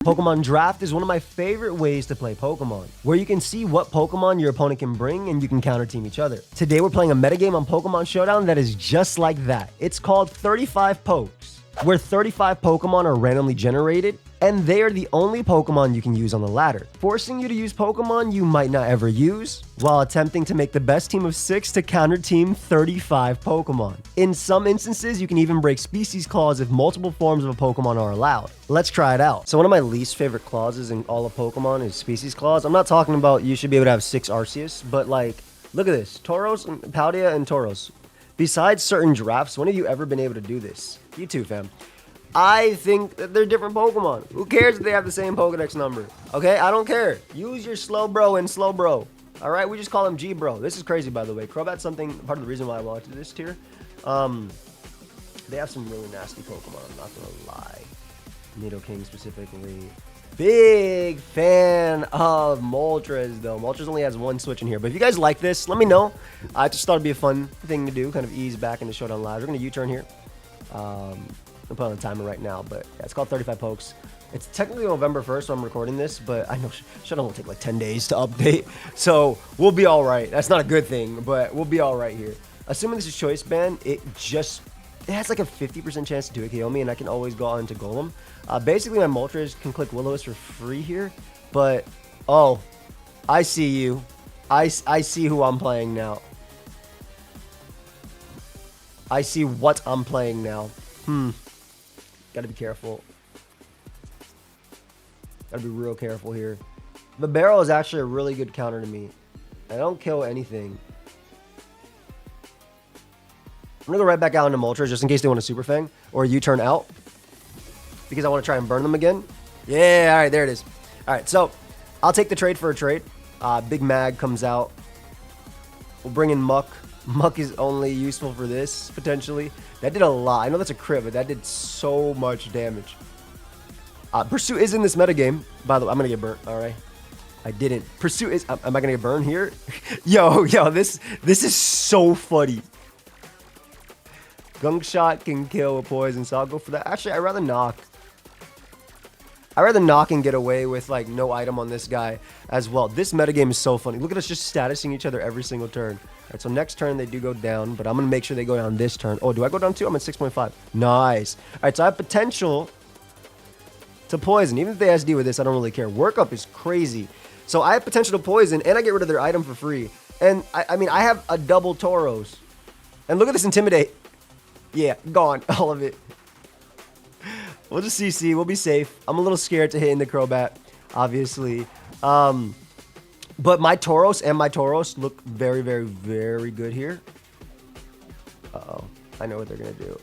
Pokemon Draft is one of my favorite ways to play Pokemon, where you can see what Pokemon your opponent can bring and you can counter team each other. Today we're playing a metagame on Pokemon Showdown that is just like that. It's called 35 Pokes, where 35 Pokemon are randomly generated, and they are the only Pokemon you can use on the ladder, forcing you to use Pokemon you might not ever use, while attempting to make the best team of 6 to counter team 35 Pokemon. In some instances, you can even break species clause if multiple forms of a Pokemon are allowed. Let's try it out. So one of my least favorite clauses in all of Pokemon is species clause. I'm not talking about you should be able to have 6 Arceus, but like, look at this. Tauros, Paldea, and Tauros. Besides certain drafts, when have you ever been able to do this? You too, fam. I think that they're different Pokemon. Who cares if they have the same Pokedex number? Okay, I don't care. Use your Slowbro and Slowbro. All right, we just call him G-Bro. This is crazy, by the way. Crobat's something, part of the reason why I wanted this tier. They have some really nasty Pokemon, I'm not gonna lie. Nidoking specifically. Big fan of Moltres, though. Moltres only has one switch in here. But if you guys like this, let me know. I just thought it'd be a fun thing to do, kind of ease back into Showdown Live. We're gonna U-turn here. I'm putting on the timer right now, but yeah, it's called 35 Pokes. It's technically November 1st, so I'm recording this, but I know Showdown will take like 10 days to update, so we'll be all right. That's not a good thing, but we'll be all right here. Assuming this is Choice Band, it has like a 50% chance to do it KO me, and I can always go on to Golem. Basically, my Moltres can click Will-O-Wisp for free here, but oh, I see you. I see who I'm playing now. I see what I'm playing now. Gotta be careful. Gotta be real careful here. The barrel is actually a really good counter to me. I don't kill anything. I'm gonna go right back out into Moltres just in case they want a Super Fang or a U-turn out, because I want to try and burn them again. Yeah, all right, there it is. All right, so I'll take the trade for a trade. Big Mag comes out. We'll bring in Muck. Muck is only useful for this, potentially. That did a lot. I know that's a crit, but that did so much damage. Pursuit is in this metagame. By the way, I'm going to get burnt, all right? I didn't. Pursuit is... Am I going to get burned here? yo, this is so funny. Gunk Shot can kill a poison, so I'll go for that. Actually, I'd rather knock. I'd rather knock and get away with, like, no item on this guy as well. This metagame is so funny. Look at us just statusing each other every single turn. All right, so next turn they do go down, but I'm going to make sure they go down this turn. Oh, do I go down too? I'm at 6.5. Nice. All right, so I have potential to poison. Even if they SD with this, I don't really care. Workup is crazy. So I have potential to poison, and I get rid of their item for free. And, I mean, I have a double Tauros. And look at this Intimidate. Yeah, gone. All of it. We'll just CC. We'll be safe. I'm a little scared to hit in the Crobat, obviously. But my Tauros and my Tauros look very, very, very good here. Uh-oh. I know what they're going to do.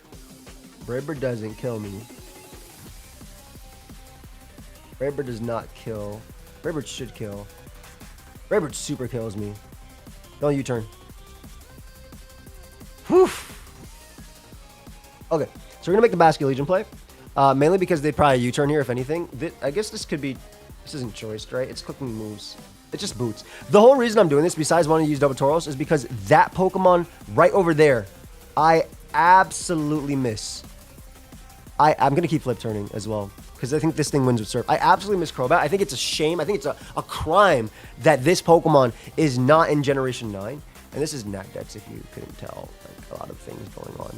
Braber doesn't kill me. Braber does not kill. Braber should kill. Braber super kills me. Don't U-turn. Whew. Okay, so we're going to make the Basket Legion play. Mainly because they'd probably U-turn here, if anything. I guess this could be... This isn't choiced, right? It's clicking moves. It's just boots. The whole reason I'm doing this, besides wanting to use double Tauros, is because that Pokemon right over there, I absolutely miss. I'm going to keep flip turning as well, because I think this thing wins with Surf. I absolutely miss Crobat. I think it's a shame. I think it's a crime that this Pokemon is not in Generation 9. And this is Nacdex, if you couldn't tell. Like, a lot of things going on.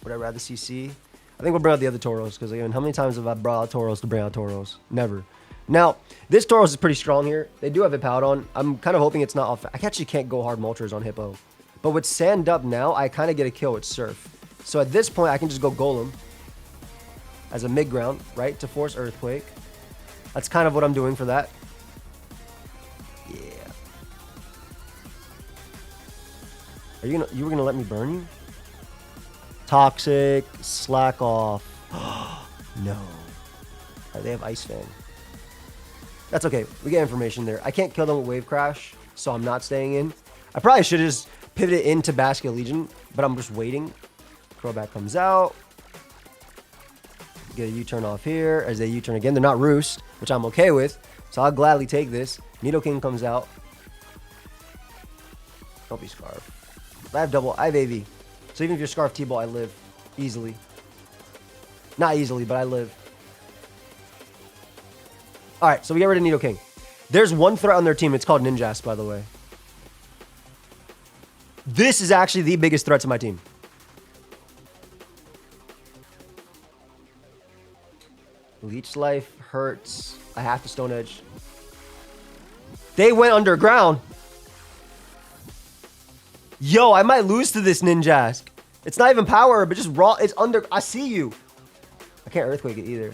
Would I rather CC? I think we'll bring out the other Tauros, because again, how many times have I brought out Tauros to bring out Tauros? Never. Now, this Tauros is pretty strong here. They do have Hippowdon. I'm kind of hoping it's not off. I actually can't go hard Moltres on Hippo. But with Sand up now, I kind of get a kill with Surf. So at this point, I can just go Golem as a mid-ground, right, to force Earthquake. That's kind of what I'm doing for that. Yeah. You were gonna let me burn you? Toxic, slack off. No. Right, they have Ice Fang. That's okay. We get information there. I can't kill them with Wave Crash, so I'm not staying in. I probably should have just pivoted into Basket Legion, but I'm just waiting. Crobat comes out. Get a U-turn off here. As they U-turn again, they're not Roost, which I'm okay with, so I'll gladly take this. Nidoking comes out. Don't be Scarf. I have AV. So even if you're Scarf T-Ball, I live easily. Not easily, but I live. All right, so we get rid of Nidoking. There's one threat on their team. It's called Ninjask, by the way. This is actually the biggest threat to my team. Leech Life hurts. I have to Stone Edge. They went underground. Yo, I might lose to this Ninjask. It's not even power, but just raw. It's under. I see you. I can't Earthquake it either.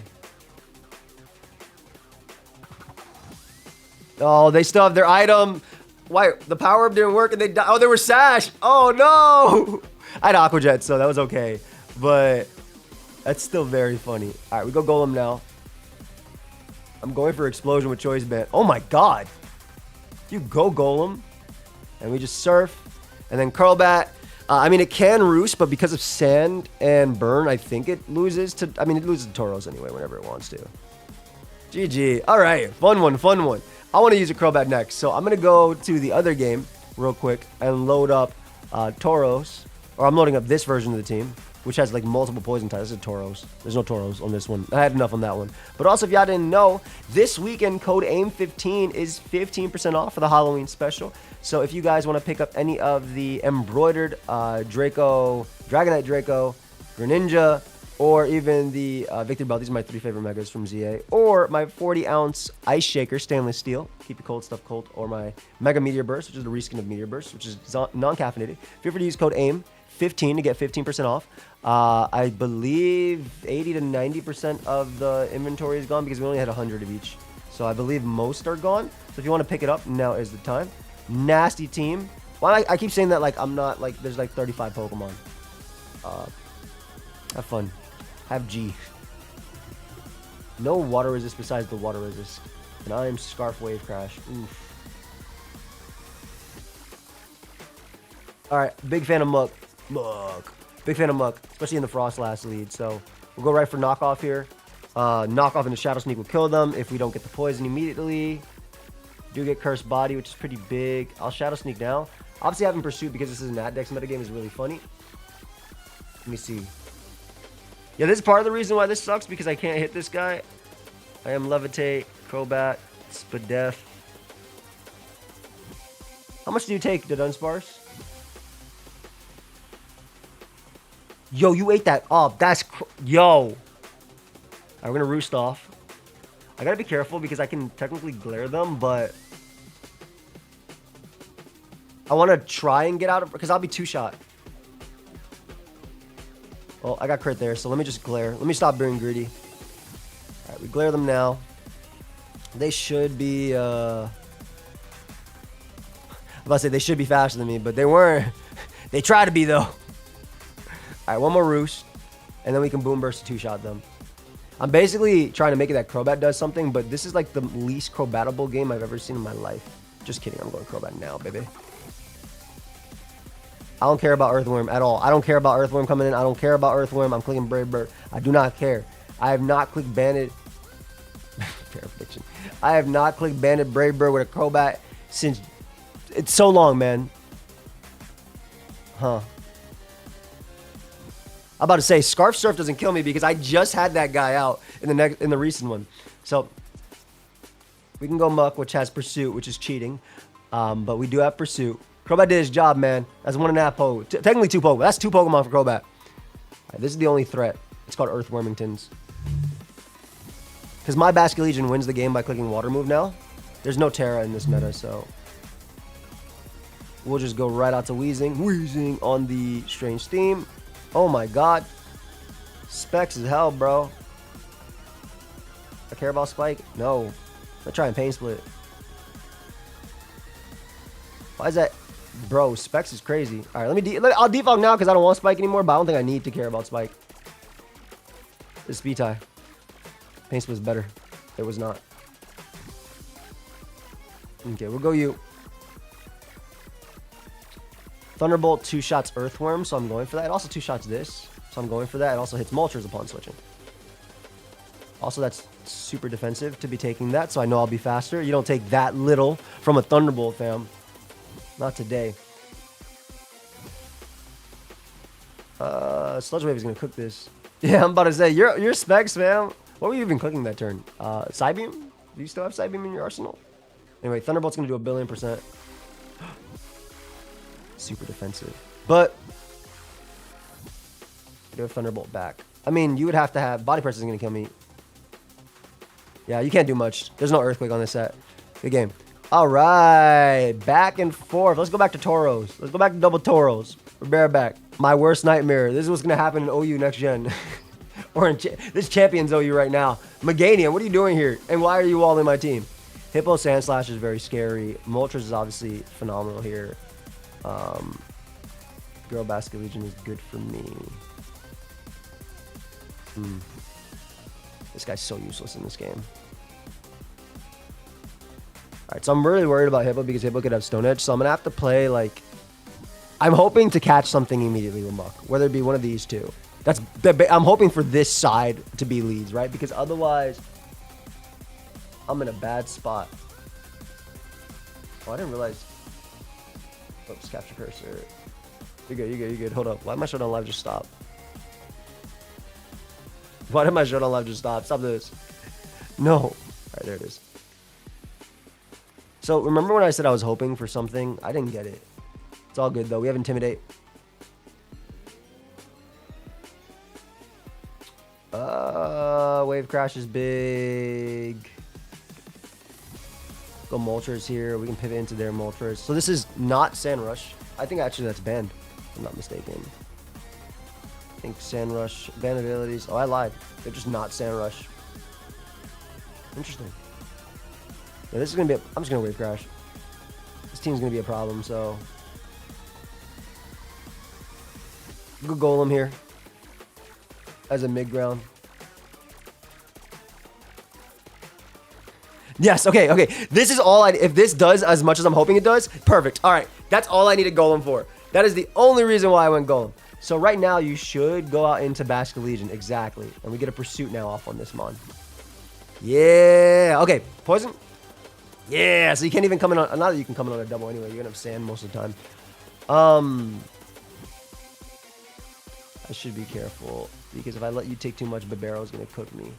Oh, they still have their item. Why? The power up didn't work and they died. Oh, they were Sash. Oh, no. I had Aqua Jet, so that was okay. But that's still very funny. All right, we go Golem now. I'm going for Explosion with Choice Band. Oh, my God. You go Golem. And we just Surf. And then Curlbat. I mean, it can Roost, but because of Sand and Burn, I think it loses to... I mean, it loses to Tauros anyway, whenever it wants to. GG. All right. Fun one, fun one. I want to use a Crobat next, so I'm going to go to the other game real quick and load up Tauros. Or I'm loading up this version of the team, which has like multiple poison types. This is Tauros. There's no Tauros on this one. I had enough on that one. But also, if y'all didn't know, this weekend code AIM15 is 15% off for the Halloween special. So if you guys want to pick up any of the embroidered Draco, Dragonite Draco, Greninja, or even the Victory Belt. These are my 3 favorite megas from ZA. Or my 40-ounce Ice Shaker Stainless Steel. Keep your cold stuff cold. Or my Mega Meteor Burst, which is the reskin of Meteor Burst, which is non-caffeinated. Feel free to use code AIM15 to get 15% off. I believe 80 to 90% of the inventory is gone because we only had 100 of each. So I believe most are gone. So if you want to pick it up, now is the time. Nasty team. Why I keep saying that like I'm not like there's like 35 Pokemon. Have fun. Have G. No water resist besides the water resist. And I am Scarf Wave Crash. Oof. Alright, big fan of Muck. Big fan of Muck, especially in the Frostlass lead. So we'll go right for knockoff here. Knockoff into Shadow Sneak will kill them if we don't get the poison immediately. Do get Cursed Body, which is pretty big. I'll Shadow Sneak now. Obviously having Pursuit because this is an at-dex metagame is really funny. Let me see. Yeah, this is part of the reason why this sucks because I can't hit this guy. I am Levitate, Crobat, Spadef. How much do you take, the Dunsparce? Yo, you ate that up. That's... Yo. All right, we're going to Roost off. I got to be careful because I can technically glare them, but... I want to try and get out of... Because I'll be 2-shot. Well, I got crit there, so let me just glare. Let me stop being greedy. Alright, we glare them now. They should be, I'm about to say they should be faster than me, but they weren't. They try to be, though. Alright, one more Roost, and then we can Boom Burst to 2-shot them. I'm basically trying to make it that Crobat does something, but this is like the least Crobatable game I've ever seen in my life. Just kidding, I'm going Crobat now, baby. I don't care about Earthworm at all. I don't care about Earthworm coming in. I don't care about Earthworm. I'm clicking Brave Bird. I do not care. I have not clicked Banded. Fair prediction. I have not clicked Banded Brave Bird with a Crobat since... It's so long, man. Huh. I'm about to say, Scarf Surf doesn't kill me because I just had that guy out in the recent one. So, we can go Muck, which has Pursuit, which is cheating. But we do have Pursuit. Crobat did his job, man. That's 1.5 Pokemon. Technically 2 Pokemon. That's 2 Pokemon for Crobat. Right, this is the only threat. It's called Earthwormingtons. Because my Basculegion wins the game by clicking Water Move now. There's no Terra in this meta, so... We'll just go right out to Weezing. Weezing on the Strange Theme. Oh my god. Specs is hell, bro. I care about Spike? No. Let's try and Pain Split. Why is that... Bro, Specs is crazy. All right, I'll defog now because I don't want Spike anymore, but I don't think I need to care about Spike. This Speed Tie. Pain Split is better. It was not. Okay, we'll go you. Thunderbolt 2-shots Earthworm, so I'm going for that. It also 2-shots this, so I'm going for that. It also hits Moltres upon switching. Also, that's super defensive to be taking that, so I know I'll be faster. You don't take that little from a Thunderbolt, fam. Not today. Sludge Wave is going to cook this. Yeah, I'm about to say, you're specs, man. What were you even clicking that turn? Psybeam? Do you still have Psybeam in your arsenal? Anyway, Thunderbolt's going to do 1,000,000,000%. Super defensive. But do a Thunderbolt back. I mean, you would have to have... Body Press isn't going to kill me. Yeah, you can't do much. There's no Earthquake on this set. Good game. All right. Back and forth. Let's go back to Tauros. Let's go back to double Tauros. We're bareback. My worst nightmare. This is what's going to happen in OU next gen. Or in this champion's OU right now. Meganium, what are you doing here? And why are you all in my team? Hippo Sandslash is very scary. Moltres is obviously phenomenal here. Girl Basket Legion is good for me. This guy's so useless in this game. Alright, so I'm really worried about Hippo because Hippo could have Stone Edge. So I'm going to have to play like... I'm hoping to catch something immediately with Muck. Whether it be one of these two. I'm hoping for this side to be leads, right? Because otherwise... I'm in a bad spot. Oh, I didn't realize. Oops, capture cursor. You're good, you're good, you're good. Hold up. Why did my Showdown Live just stop? Why did my Showdown Live just stop? Stop this. No. All right, there it is. So, remember when I said I was hoping for something? I didn't get it. It's all good, though. We have Intimidate. Wave Crash is big. Go Moltres here. We can pivot into their Moltres. So this is not Sand Rush. I think actually that's banned, if I'm not mistaken. I think Sand Rush, ban abilities. Oh, I lied. They're just not Sand Rush. Interesting. Yeah, this is going to be I'm just going to Wave Crash. This team's going to be a problem, so. Go Golem here. As a mid-ground. Yes, okay, okay. This is all if this does as much as I'm hoping it does, perfect. All right, that's all I needed Golem for. That is the only reason why I went Golem. So right now, you should go out into Basket Legion, exactly. And we get a Pursuit now off on this Mon. Yeah, okay, Poison. Yeah, so you can't even come in on, not that you can come in on a double anyway, you're gonna have Sand most of the time. I should be careful, because if I let you take too much, Babaro's gonna cook me.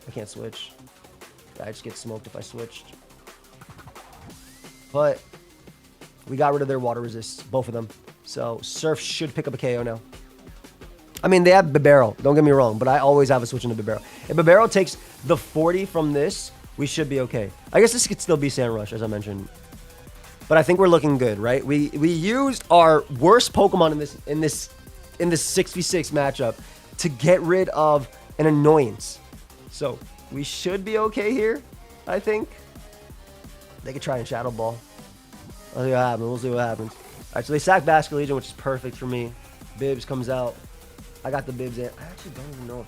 I can't switch. I just get smoked if I switched. But we got rid of their water resists, both of them. So Surf should pick up a KO now. I mean, they have Babaro, don't get me wrong, but I always have a switch into Babaro. If Babaro takes the 40 from this, we should be okay. I guess this could still be Sand Rush, as I mentioned. But I think we're looking good, right? We used our worst Pokemon in this 6v6 matchup to get rid of an annoyance. So, we should be okay here, I think. They could try and Shadow Ball. We'll see what happens. We'll see what happens. Alright, so they sack Basket Legion, which is perfect for me. Bibs comes out. I got the Bibs in. I actually don't even know if...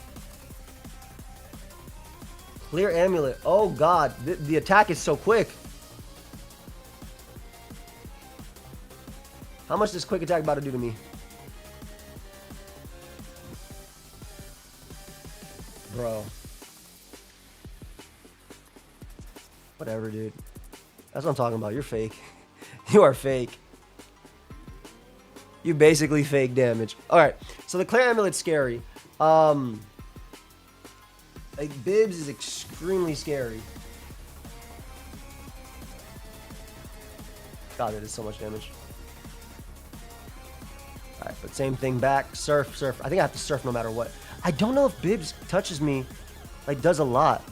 Clear Amulet. Oh, God. The attack is so quick. How much is this quick attack about to do to me? Bro. Whatever, dude. That's what I'm talking about. You're fake. You are fake. You basically fake damage. Alright, so the Clear Amulet's scary. Like, Bibs is extremely scary. God, that is so much damage. Alright, but same thing back. Surf, Surf. I think I have to Surf no matter what. I don't know if Bibs touches me, like, does a lot.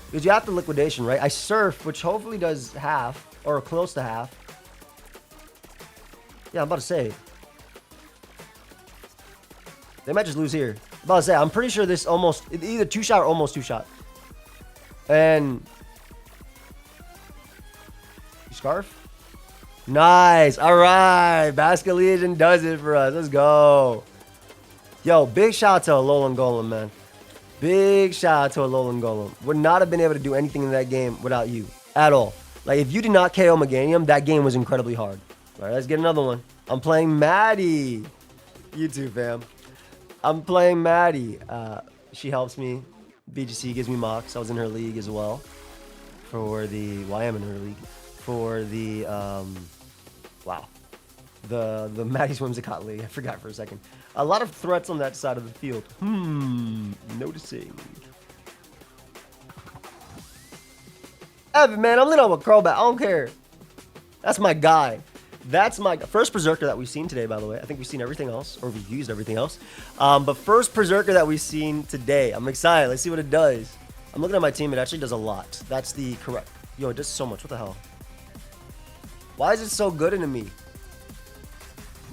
Because you have to Liquidation, right? I Surf, which hopefully does half, or close to half. Yeah, I'm about to say. They might just lose here. I'm about to say, I'm pretty sure this almost, either 2-shot or almost 2-shot. And... Scarf? Nice. All right. Basket Legion does it for us. Let's go. Yo, big shout out to Alolan Golem, man. Big shout out to Alolan Golem. Would not have been able to do anything in that game without you. At all. Like, if you did not KO Meganium, that game was incredibly hard. All right, let's get another one. I'm playing Maddie. You too, fam. I'm playing Maddie. She helps me. BGC gives me mocks. I was in her league as well. for the YM interleague, for the wow, the Maddie's Whimsicott League. I forgot for a second. A lot of threats on that side of the field. Noticing. Evan, man, I'm leaning on with Crobat. I don't care. That's my guy. That's my first Berserker that we've seen today, by the way. I think we've seen everything else, or we've used everything else. But first Berserker that we've seen today. I'm excited. Let's see what it does. I'm looking at my team. It actually does a lot. That's the correct. Yo, it does so much. What the hell? Why is it so good into me?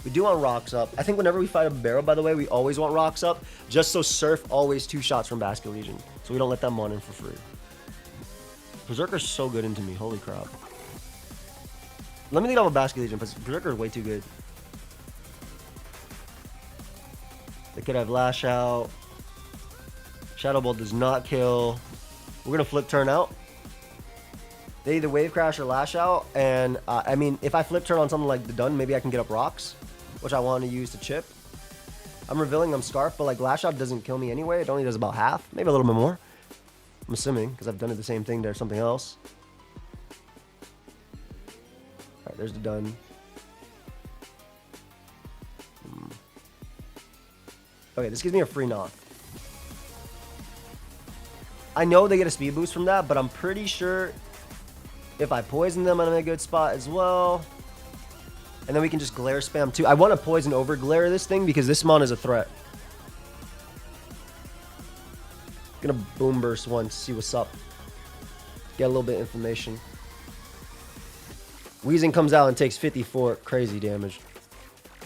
We do want rocks up. I think whenever we fight a barrel, by the way, we always want rocks up, just so Surf always 2 shots from Basket Legion, so we don't let them on in for free. Berserker's so good into me. Holy crap. Let me lead off with Basket Legion, because Berserker is way too good. They could have Lash Out. Shadow Ball does not kill. We're going to flip turn out. They either Wave Crash or Lash Out, and I mean, if I flip turn on something like the Dun, maybe I can get up rocks, which I want to use to chip. I'm revealing I'm Scarf, but like Lash Out doesn't kill me anyway. It only does about half, maybe a little bit more. I'm assuming, because I've done it the same thing to something else. Alright, there's the Dun. Okay, this gives me a free knock. I know they get a speed boost from that, but I'm pretty sure if I poison them, I'm in a good spot as well. And then we can just glare spam too. I want to poison over glare this thing because this mon is a threat. Gonna boom burst once, see what's up. Get a little bit of information. Weezing comes out and takes 54 crazy damage.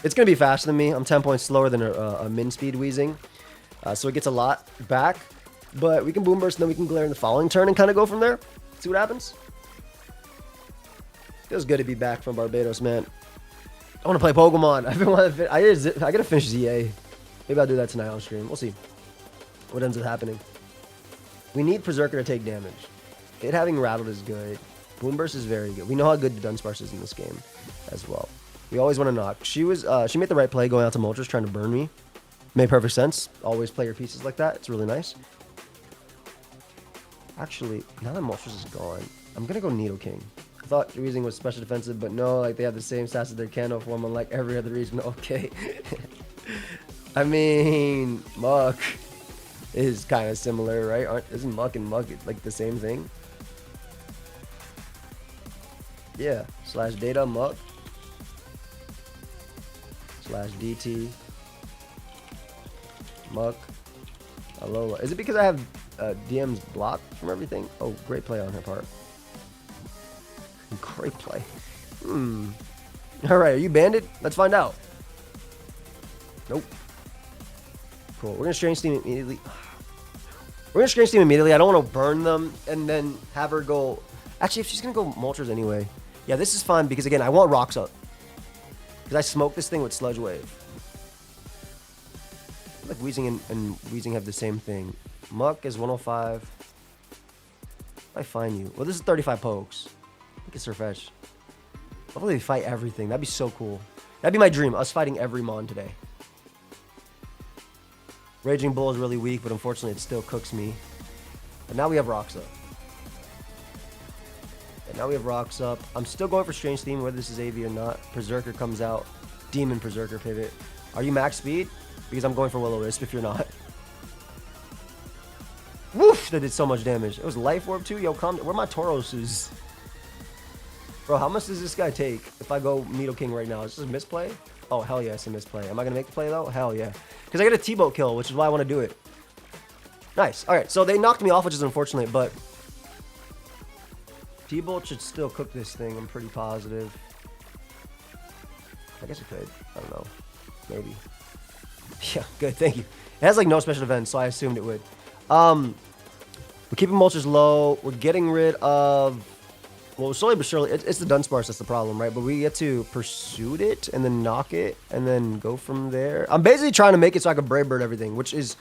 It's gonna be faster than me. I'm 10 points slower than a min speed Weezing, so it gets a lot back. But we can boom burst and then we can glare in the following turn and kind of go from there. See what happens. Feels good to be back from Barbados, man. I want to play Pokemon. I've been wanting to I gotta finish ZA. Maybe I'll do that tonight on stream. We'll see what ends up happening. We need Berserker to take damage. It having Rattled is good. Boom Burst is very good. We know how good the Dunsparce is in this game as well. We always want to knock. She made the right play going out to Moltres trying to burn me. Made perfect sense. Always play your pieces like that. It's really nice. Actually, now that Moltres is gone, I'm gonna go Nidoking. I thought Weezing was special defensive, but no, like they have the same stats as their Candle form unlike every other region. Okay. I mean, Muck is kind of similar, right? Isn't Muck and Mug like the same thing? Yeah. Slash data Muck. Slash DT. Muck. Alola. Is it because I have DM's blocked from everything? Oh, great play on her part. Great play. Alright, are you banded? Let's find out. Nope. Cool. We're gonna Strange Steam immediately. I don't want to burn them and then have her go. Actually, if she's gonna go Moltres anyway. Yeah, this is fun because again, I want rocks up. Because I smoke this thing with Sludge Wave. I feel like Weezing and Weezing have the same thing. Muck is 105. If I find you. Well, this is 35 pokes. I can Surfetch. Hopefully they fight everything. That'd be so cool. That'd be my dream. Us fighting every mon today. Raging Bull is really weak, but unfortunately it still cooks me. But now we have rocks up. And now we have rocks up. I'm still going for Strange Theme, whether this is AV or not. Berserker comes out. Demon Berserker pivot. Are you max speed? Because I'm going for Will-O-Wisp if you're not. Woof! That did so much damage. It was Life Orb too? Yo, calm down. Where are my Tauroses? Bro, how much does this guy take if I go Nidoking right now? Is this a misplay? Oh, hell yeah, it's a misplay. Am I going to make the play, though? Hell yeah. Because I get a T-Boat kill, which is why I want to do it. Nice. All right, so they knocked me off, which is unfortunate, but T-Bolt should still cook this thing. I'm pretty positive. I guess it could. I don't know. Maybe. Yeah, good. Thank you. It has, like, no special defense, so I assumed it would. We're keeping Moltres low. We're getting rid of... Well, slowly but surely, it's the Dunsparce that's the problem, right? But we get to pursue it and then knock it and then go from there. I'm basically trying to make it so I can Brave Bird everything, which is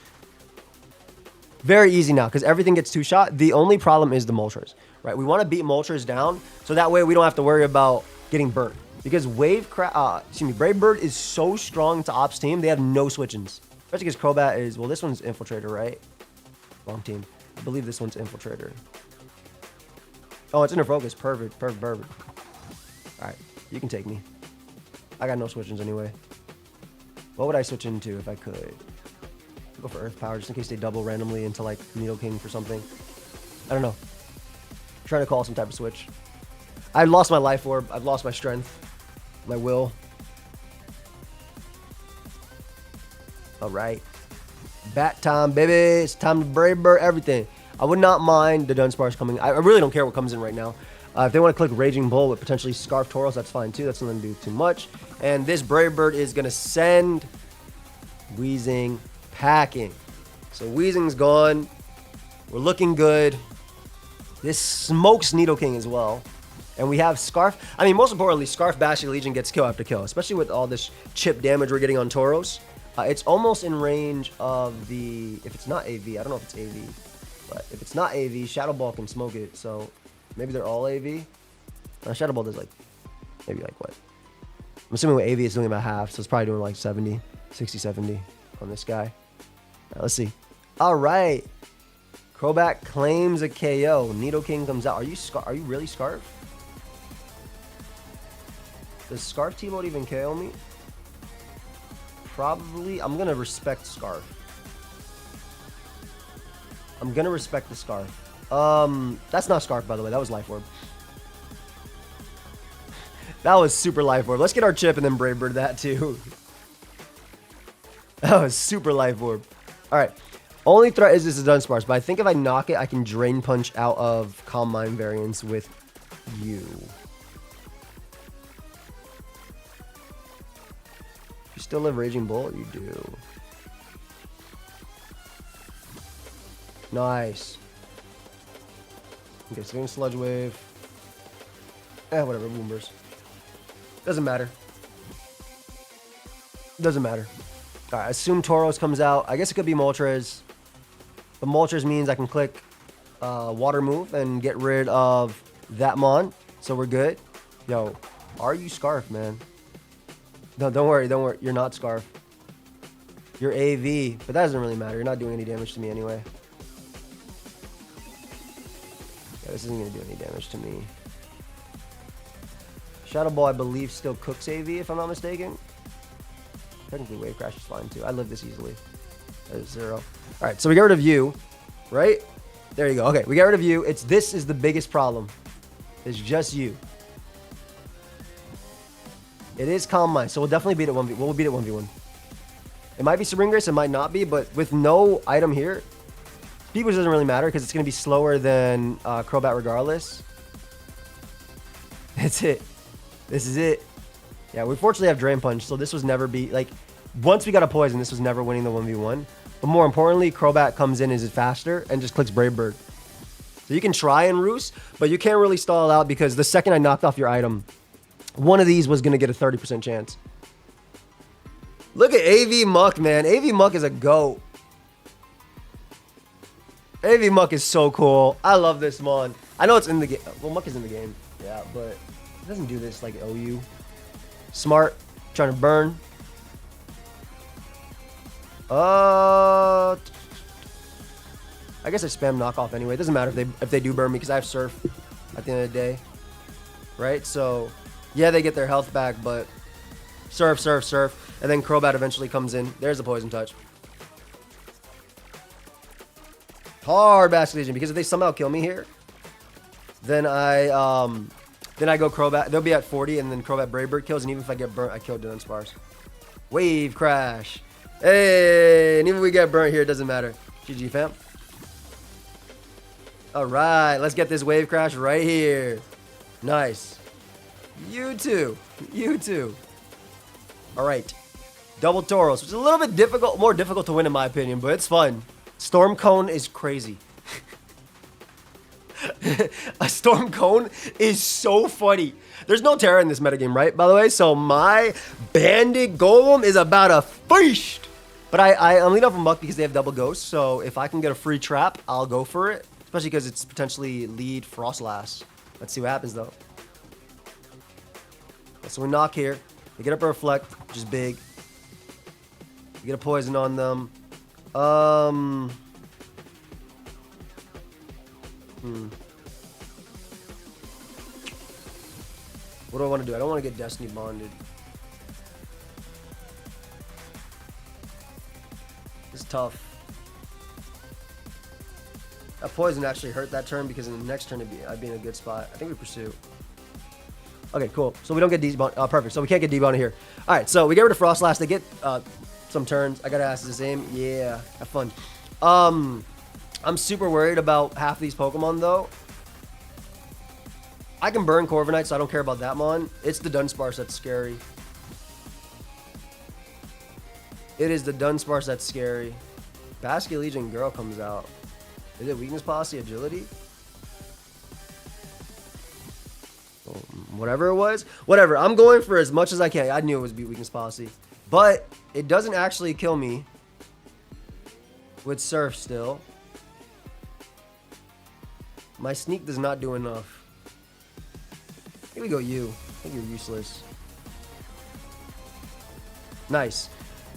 very easy now because everything gets 2-shot. The only problem is the Moltres, right? We want to beat Moltres down so that way we don't have to worry about getting burnt. Because Brave Bird is so strong to Ops team, they have no switch-ins. Especially because Crobat is, well, this one's Infiltrator, right? Wrong team. I believe this one's Infiltrator. Oh, it's inner focus. Perfect. Perfect. Perfect. All right. You can take me. I got no switch-ins anyway. What would I switch into if I could? Go for Earth Power just in case they double randomly into like Nidoking for something. I don't know. I'm trying to call some type of switch. I've lost my life orb. I've lost my strength. My will. Alright. Bat time, baby. It's time to Brave Bird everything. I would not mind the Dunsparce coming. I really don't care what comes in right now. If they want to click Raging Bull with potentially Scarf Tauros, that's fine too. That's not going to do too much. And this Brave Bird is going to send Weezing packing. So Weezing's gone. We're looking good. This smokes Nidoking as well. And we have Scarf. I mean, most importantly, Scarf Bashing Legion gets kill after kill, especially with all this chip damage we're getting on Tauros. It's almost in range of the... If it's not AV, I don't know if it's AV. But if it's not AV, Shadow Ball can smoke it. So maybe they're all AV. Shadow Ball does like... Maybe like what? I'm assuming with AV it's doing about half. So it's probably doing like 70, 60, 70 on this guy. Right, let's see. All right. Crobat claims a KO. Nidoking comes out. Are you really Scarf? Does Scarf T-Mode even KO me? Probably. I'm going to respect Scarf. I'm going to respect the Scarf. That's not Scarf, by the way. That was Life Orb. That was super Life Orb. Let's get our chip and then Brave Bird that too. That was super Life Orb. All right. Only threat is this is Dunsparce, but I think if I knock it, I can Drain Punch out of Calm Mind variants with you. You still have Raging Bull? You do. Nice. Okay, so getting Sludge Wave. Whatever, Boomers. Doesn't matter. Doesn't matter. Alright, assume Tauros comes out. I guess it could be Moltres. But Moltres means I can click Water Move and get rid of that Mon. So we're good. Yo, are you Scarf, man? No, don't worry, don't worry. You're not Scarf. You're AV, but that doesn't really matter. You're not doing any damage to me anyway. Yeah, this isn't going to do any damage to me. Shadow Ball, I believe, still cooks AV, if I'm not mistaken. Technically, Wave Crash is fine, too. I live this easily. That is 0. All right, so we got rid of you, right? There you go. Okay, we got rid of you. This is the biggest problem. It's just you. It is Calm Mind, so we'll definitely beat it 1v1. We'll beat it 1v1. It might be Serene Grace, it might not be, but with no item here, Speed Boost doesn't really matter because it's going to be slower than Crobat regardless. That's it. This is it. Yeah, we fortunately have Drain Punch, so this was never be like once we got a poison, this was never winning the 1v1. But more importantly, Crobat comes in, is faster, and just clicks Brave Bird. So you can try and roost, but you can't really stall out because the second I knocked off your item, one of these was going to get a 30% chance. Look at AV Muck, man. AV Muck is a GOAT. AV Muck is so cool. I love this Mon. I know it's in the game. Well, Muck is in the game. Yeah, but it doesn't do this like OU. Smart. Trying to burn. I guess I spam knockoff anyway. It doesn't matter if they do burn me because I have Surf at the end of the day. Right? So, yeah, they get their health back, but Surf, Surf, Surf. And then Crobat eventually comes in. There's the Poison Touch. Hard Basket Legion, because if they somehow kill me here, then I go Crobat. They'll be at 40, and then Crobat Brave Bird kills, and even if I get burnt, I kill Dunsparce. Wave Crash. Hey, and even if we get burnt here, it doesn't matter. GG, fam. All right, let's get this Wave Crash right here. Nice. You too. You too. All right. Double Tauros, which is a little bit difficult, more difficult to win in my opinion, but it's fun. Storm Cone is crazy. A Storm Cone is so funny. There's no Terra in this metagame, right? By the way, so my Bandit Golem is about a feast. But I'm leading off a Muck because they have double Ghosts, so if I can get a free trap, I'll go for it. Especially because it's potentially lead Frostlass. Let's see what happens though. So we knock here. We get up a Reflect, which is big. We get a Poison on them. What do I want to do? I don't want to get Destiny bonded. It's tough. That poison actually hurt that turn because in the next turn I'd be in a good spot. I think we pursue. Okay, cool. So we don't get debond. Perfect. So we can't get debonded here. All right, so we get rid of Frost Blast. They get some turns. I gotta ask the same. Yeah, have fun. I'm super worried about half these Pokemon though. I can burn Corviknight, so I don't care about that mon. It's the Dunsparce that's scary. It is the Dunsparce that's scary. Basket Legion Girl comes out. Is it Weakness Policy, Agility? Whatever it was. Whatever. I'm going for as much as I can. I knew it was Weakness Policy. But it doesn't actually kill me with Surf still. My Sneak does not do enough. Here we go, you. I think you're useless. Nice.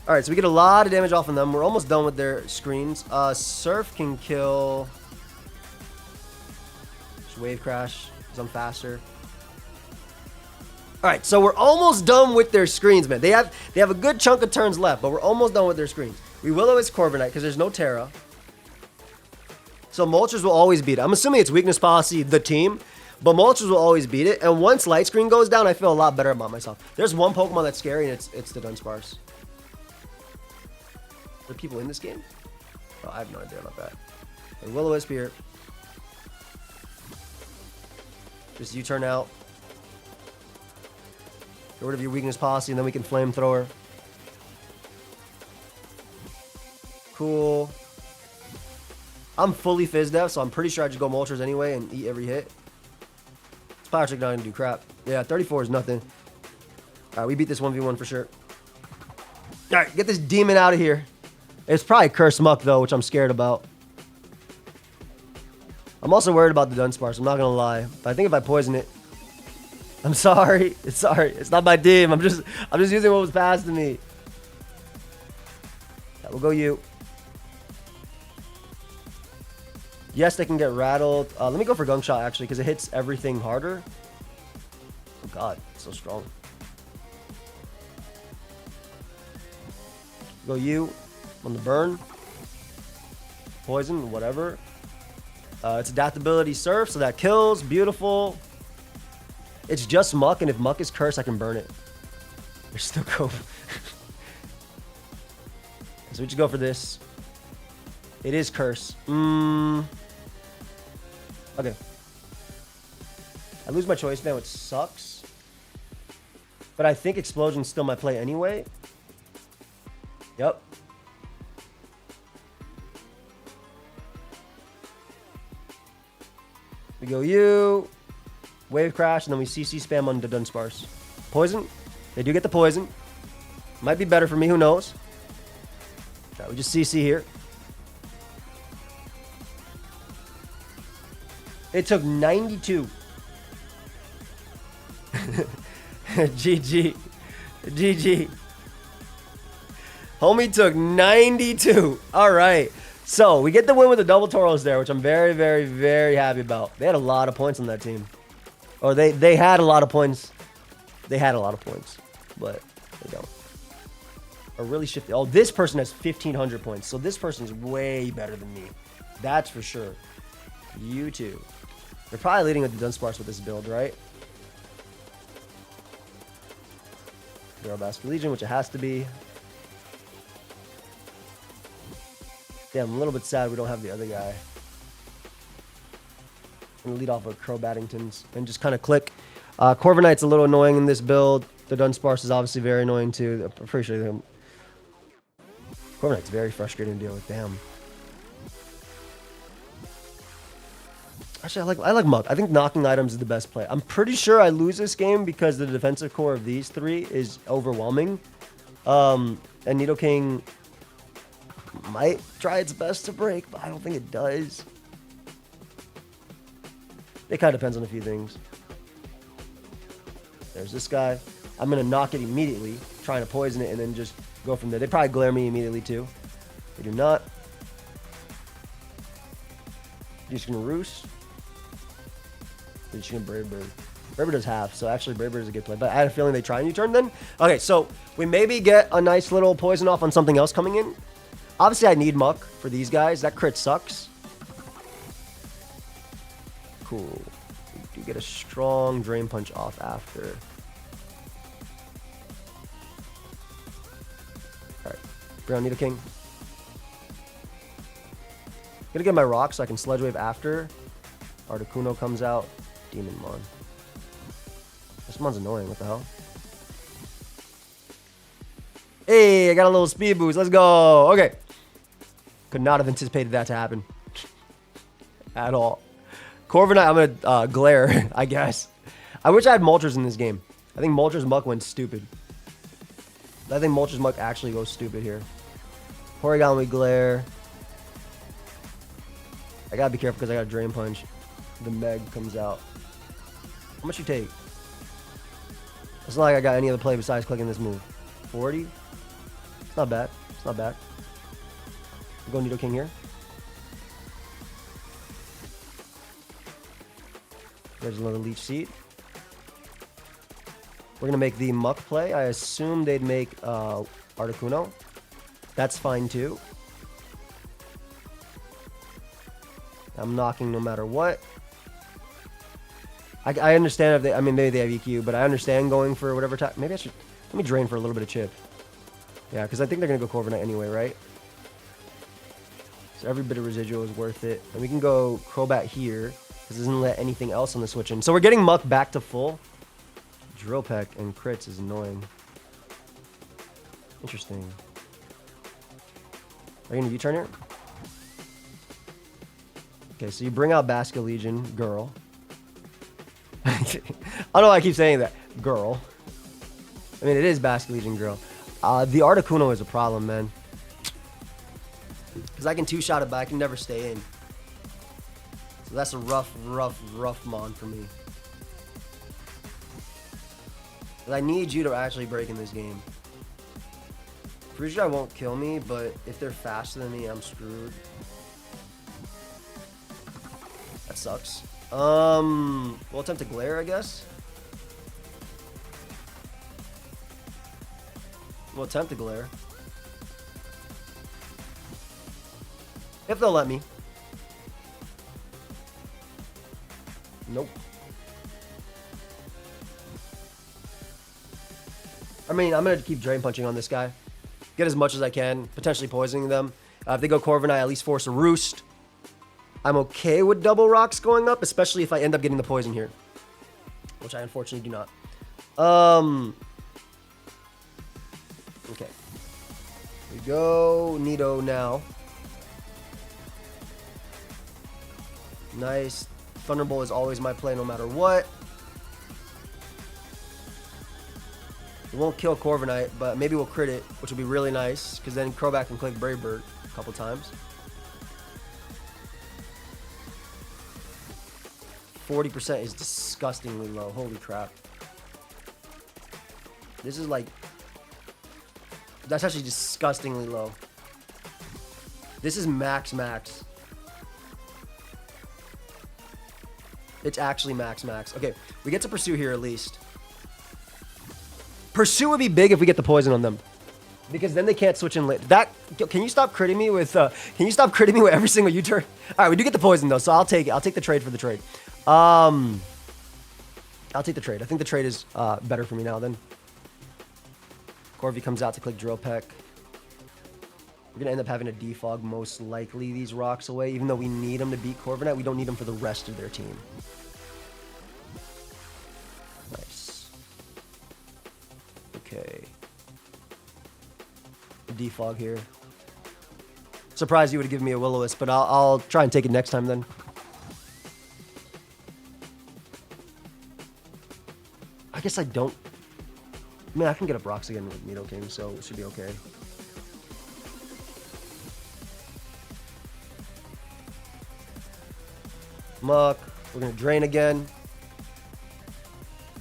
Alright, so we get a lot of damage off of them. We're almost done with their screens. Surf can kill... Just Wave Crash, because I'm faster. Alright, so we're almost done with their screens, man. They have a good chunk of turns left, but we're almost done with their screens. We Will-O-Wisp Corviknight, because there's no Terra. So Moltres will always beat it. I'm assuming it's Weakness Policy, the team, but Moltres will always beat it. And once Light Screen goes down, I feel a lot better about myself. There's one Pokemon that's scary, and it's the Dunsparce. Are there people in this game? Oh, I have no idea about that. And Will-O-Wisp here. Just U-turn out. Get rid of your Weakness Policy, and then we can Flamethrower. Cool. I'm fully Fizz Def, so I'm pretty sure I just go Moltres anyway and eat every hit. This Power Trick not gonna do crap. Yeah, 34 is nothing. Alright, we beat this 1v1 for sure. Alright, get this demon out of here. It's probably Curse Muck, though, which I'm scared about. I'm also worried about the Dunsparce, I'm not gonna lie. But I think if I poison it... I'm sorry. It's not my team. I'm just using what was passed to me. Yeah, we'll go you. Yes, they can get rattled. Let me go for Gunk Shot, actually, because it hits everything harder. Oh, God. It's so strong. Go you. On the burn. Poison, whatever. It's Adaptability Surf, so that kills. Beautiful. It's just Muck, and if Muck is cursed, I can burn it. There's still Cove. So we just go for this. It is Curse. Okay. I lose my Choice Band, which sucks. But I think Explosion's still my play anyway. Yep. We go you. Wave Crash, and then we CC spam on the Dunsparce. Poison. They do get the poison. Might be better for me, who knows. Right, we just CC here. It took 92. GG. GG. Homie took 92. All right. So we get the win with the double Tauros there, which I'm very, very, very happy about. They had a lot of points on that team. Or they had a lot of points. They had a lot of points, but they don't. Are really shifty. Oh, this person has 1,500 points. So this person is way better than me. That's for sure. You too. They're probably leading with the Dunsparce with this build, right? Girl Basket Legion, which it has to be. Damn, I'm a little bit sad we don't have the other guy. I'm gonna lead off with Crow Battingtons and just kind of click. Corviknight's a little annoying in this build. The Dunsparce is obviously very annoying too. I'm pretty sure Corviknight's very frustrating to deal with. Damn. Actually, I like Muck. I think knocking items is the best play. I'm pretty sure I lose this game because the defensive core of these three is overwhelming. And Nidoking might try its best to break, but I don't think it does. It kind of depends on a few things. There's this guy. I'm going to knock it immediately, trying to poison it, and then just go from there. They probably glare me immediately, too. They do not. You're just going to Roost. You're just going to Brave Bird. Braver does half, so actually Braver is a good play. But I had a feeling they try and U-turn then. Okay, so we maybe get a nice little poison off on something else coming in. Obviously, I need Muck for these guys. That crit sucks. Cool. We do get a strong Drain Punch off after. Alright. Brown Needle King. Gonna get my rock so I can Sludge Wave after. Articuno comes out. Demon Mon. This Mon's annoying. What the hell? Hey, I got a little speed boost. Let's go. Okay. Could not have anticipated that to happen. At all. Corviknight, I'm gonna glare, I guess. I wish I had Moltres in this game. I think Moltres Muck went stupid. I think Moltres Muck actually goes stupid here. Porygon, we glare. I gotta be careful because I got a Drain Punch. The Meg comes out. How much you take? It's not like I got any other play besides clicking this move. 40? It's not bad. It's not bad. We'll go Nido King here. There's another Leech Seed. We're gonna make the Muck play. I assume they'd make Articuno. That's fine too. I'm knocking no matter what. I understand if they, I mean, maybe they have EQ, but I understand going for whatever type. Maybe I should, let me drain for a little bit of chip. Yeah, because I think they're going to go Corviknight anyway, right? So every bit of residual is worth it. And we can go Crobat here, because it doesn't let anything else on the switch in. So we're getting Muck back to full. Drill Peck and crits is annoying. Interesting. Are you going to U-turn here? Okay, so you bring out Basket Legion, girl. I don't know why I keep saying that. Girl. I mean, it is Basket Legion, girl. The Articuno is a problem, man. Because I can two-shot it, but I can never stay in. So that's a rough mon for me. But I need you to actually break in this game. Pretty sure I won't kill me, but if they're faster than me, I'm screwed. That sucks. We'll attempt to glare, I guess. We'll attempt to glare. If they'll let me. Nope. I mean, I'm gonna keep Drain Punching on this guy. Get as much as I can, potentially poisoning them. If they go Corviknight, at least force a Roost. I'm okay with double rocks going up, especially if I end up getting the poison here. Which I unfortunately do not. Okay. We go Nido now. Nice. Thunderbolt is always my play no matter what. We won't kill Corviknight, but maybe we'll crit it, which will be really nice, because then Crobat can click Brave Bird a couple times. 40% is disgustingly low. Holy crap. This is like... That's actually disgustingly low. This is max. It's actually max. Okay, we get to Pursue here at least. Pursue would be big if we get the poison on them. Because then they can't switch in late. That, can you stop critting me with, every single U-turn? Alright, we do get the poison though, so I'll take it. I'll take the trade for the trade. I'll take the trade. I think the trade is better for me now then. Corvi comes out to click Drill Peck. We're gonna end up having to defog most likely these rocks away, even though we need them to beat Corviknight. We don't need them for the rest of their team. Nice. Okay. Defog here. Surprised you would have given me a Will-O-Wisp, but I'll try and take it next time then. I guess I don't. I mean, I can get up rocks again with Nido King, so it should be okay. Muck. We're gonna drain again.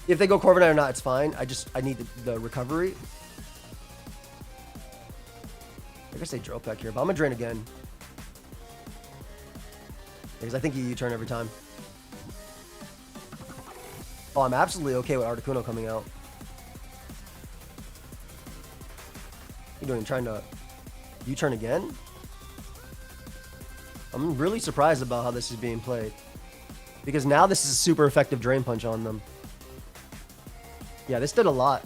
If they go Corviknight or not, it's fine. I need the recovery. I guess they Drill Peck here, but I'm gonna drain again. Because I think you U-turn every time. Oh, I'm absolutely okay with Articuno coming out. What are you doing? Trying to U-turn again? I'm really surprised about how this is being played. Because now this is a super effective Drain Punch on them. Yeah, this did a lot.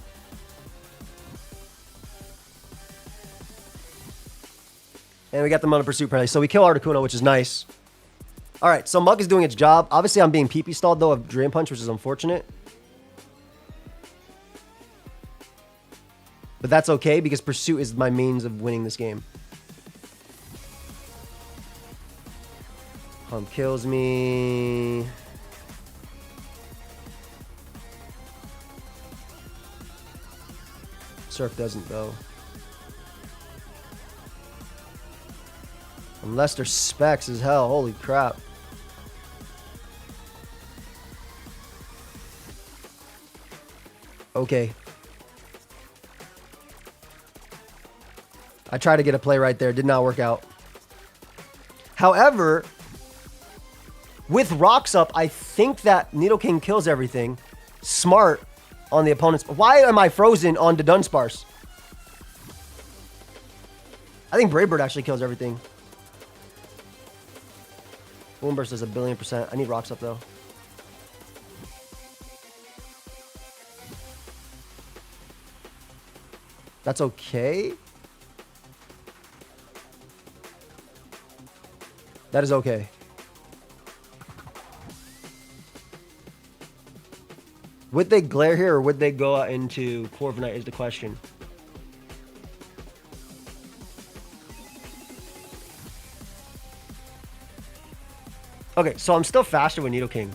And we got them on a pursuit penalty. So we kill Articuno, which is nice. Alright, so Mug is doing its job. Obviously, I'm being PP stalled, though, of Drain Punch, which is unfortunate. But that's okay, because Pursuit is my means of winning this game. Kills me. Surf doesn't, though. Unless they're specs as hell. Holy crap. Okay. I tried to get a play right there. Did not work out. However, with rocks up, I think that Nidoking kills everything. Smart on the opponent's... Why am I frozen on the Dunsparce? I think Brave Bird actually kills everything. Boomburst is 1,000,000,000%. I need rocks up, though. That's okay. That is okay. Would they glare here or would they go out into Corviknight is the question. Okay, so I'm still faster with Nidoking.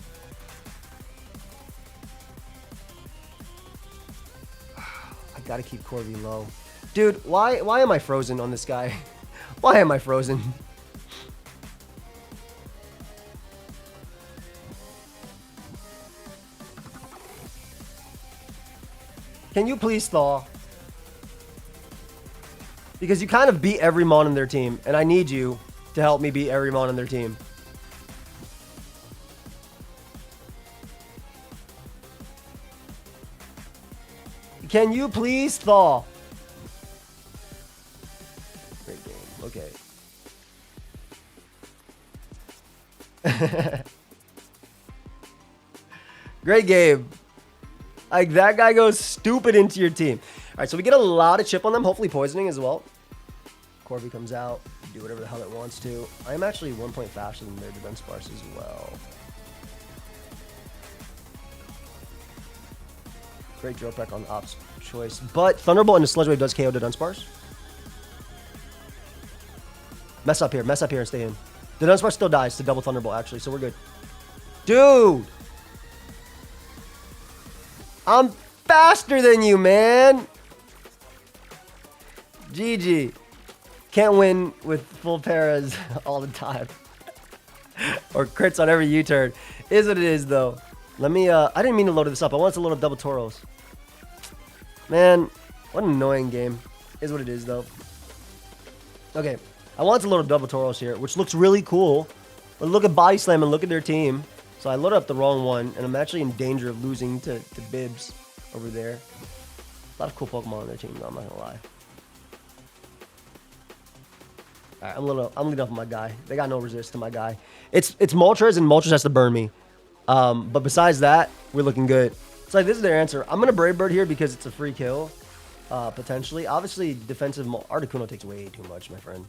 I gotta keep Corby low. Dude, why am I frozen on this guy? Why am I frozen? Can you please thaw? Because you kind of beat every Mon in their team, and I need you to help me beat every Mon in their team. Can you please thaw? Great game. Okay. Great game. Like, that guy goes stupid into your team. All right, so we get a lot of chip on them. Hopefully poisoning as well. Corby comes out. Do whatever the hell it wants to. I am actually 1 point faster than their Dunsparce as well. Great drill peck on Ops choice. But Thunderbolt into Sludge Wave does KO the Dunsparce. Mess up here and stay in. The Dunsparce still dies to double Thunderbolt, actually, so we're good. Dude! I'm faster than you, man! GG. Can't win with full paras all the time. Or crits on every U-turn. Is what it is, though. Let me, I didn't mean to load this up. I wanted to load up double Tauros. Man, what an annoying game. Is what it is, though. Okay, I wanted to load up double Tauros here, which looks really cool. But look at Body Slam and look at their team. So I loaded up the wrong one, and I'm actually in danger of losing to Bibs over there. A lot of cool Pokemon on their team, though, I'm not gonna lie. Alright, I'm leading off my guy. They got no resist to my guy. It's Moltres, and Moltres has to burn me. But besides that, we're looking good. It's like, this is their answer. I'm gonna Brave Bird here because it's a free kill, potentially. Obviously, defensive Articuno takes way too much, my friend.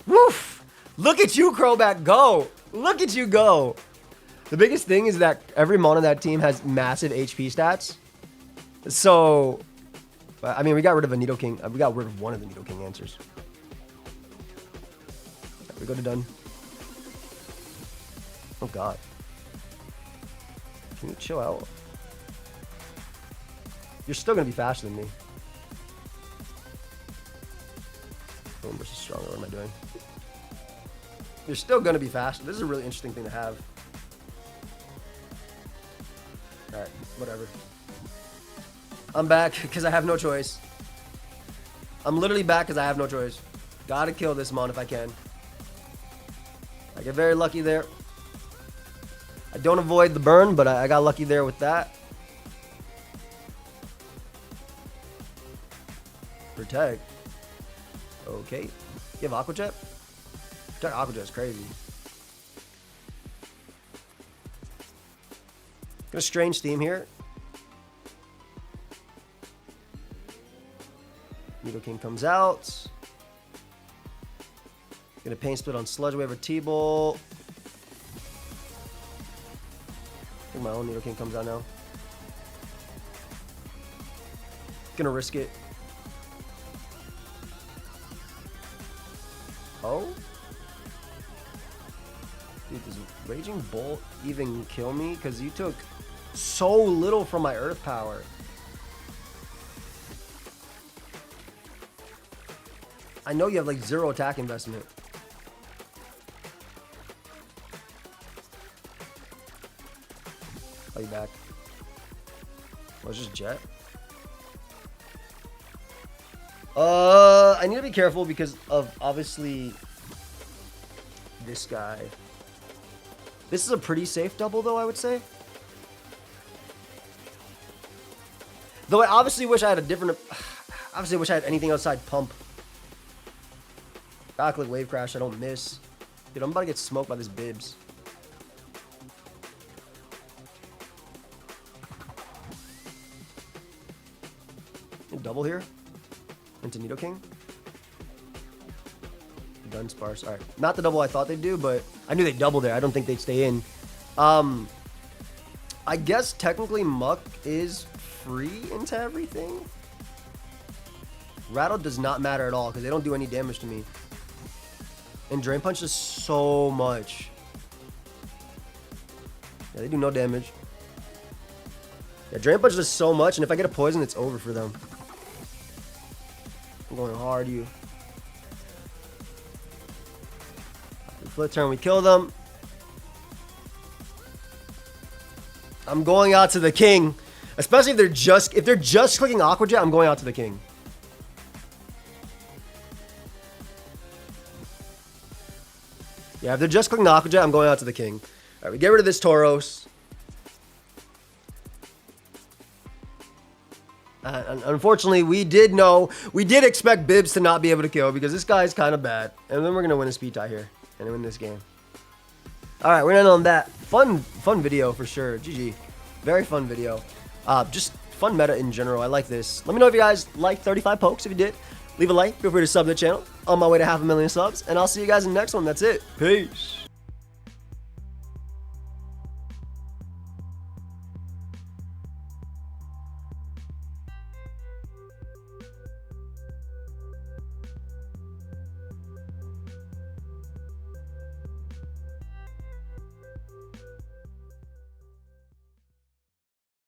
Woof! Look at you, Crobat, go! Look at you go! The biggest thing is that every Mon on that team has massive HP stats. So, I mean, we got rid of a Nidoking. We got rid of one of the Nidoking answers. We go to done. Oh, God. Can you chill out? You're still going to be faster than me. Boom versus stronger. What am I doing? You're still going to be faster. This is a really interesting thing to have. Alright, whatever. I'm back because I have no choice. I'm literally back because I have no choice. Gotta kill this Mon if I can. I get very lucky there. I don't avoid the burn, but I got lucky there with that. Protect. Okay. You have Aqua Jet? Protect Aqua Jet's crazy. Got a strange theme here. Nidoking comes out. Gonna Pain Split on Sludge Wave or T-Bolt. I think my own Nidoking comes out now. Gonna risk it. Oh? Dude, does Raging Bolt even kill me? Because you took so little from my Earth Power. I know you have like 0 attack investment. Are you back? Oh, it's just Jet. I need to be careful because of obviously this guy. This is a pretty safe double though, I would say. Though I obviously wish I had a different, obviously wish I had anything outside Pump. Back like Wave Crash, I don't miss. Dude, I'm about to get smoked by this Bibs. Double here into Nidoking. Gun Sparse. All right, not the double I thought they'd do, but I knew they'd double there. I don't think they'd stay in. I guess technically Muck is free into everything. Rattle does not matter at all because they don't do any damage to me. And Drain Punch does so much. Yeah, they do no damage. Yeah, Drain Punch does so much, and if I get a poison, it's over for them. I'm going hard, you. Flip turn, we kill them. I'm going out to the king. Especially if they're just clicking Aqua Jet, I'm going out to the king. Yeah, if they're just clicking Aqua Jet, I'm going out to the king. Alright, we get rid of this Tauros. Unfortunately, we did expect Bibs to not be able to kill because this guy's kind of bad. And then we're going to win a speed tie here and win this game. Alright, we're going to end on that. Fun video for sure. GG. Very fun video. Just fun meta in general. I like this. Let me know if you guys like 35 pokes. If you did, leave a like. Feel free to sub to the channel. On my way to 500,000 subs. And I'll see you guys in the next one. That's it. Peace.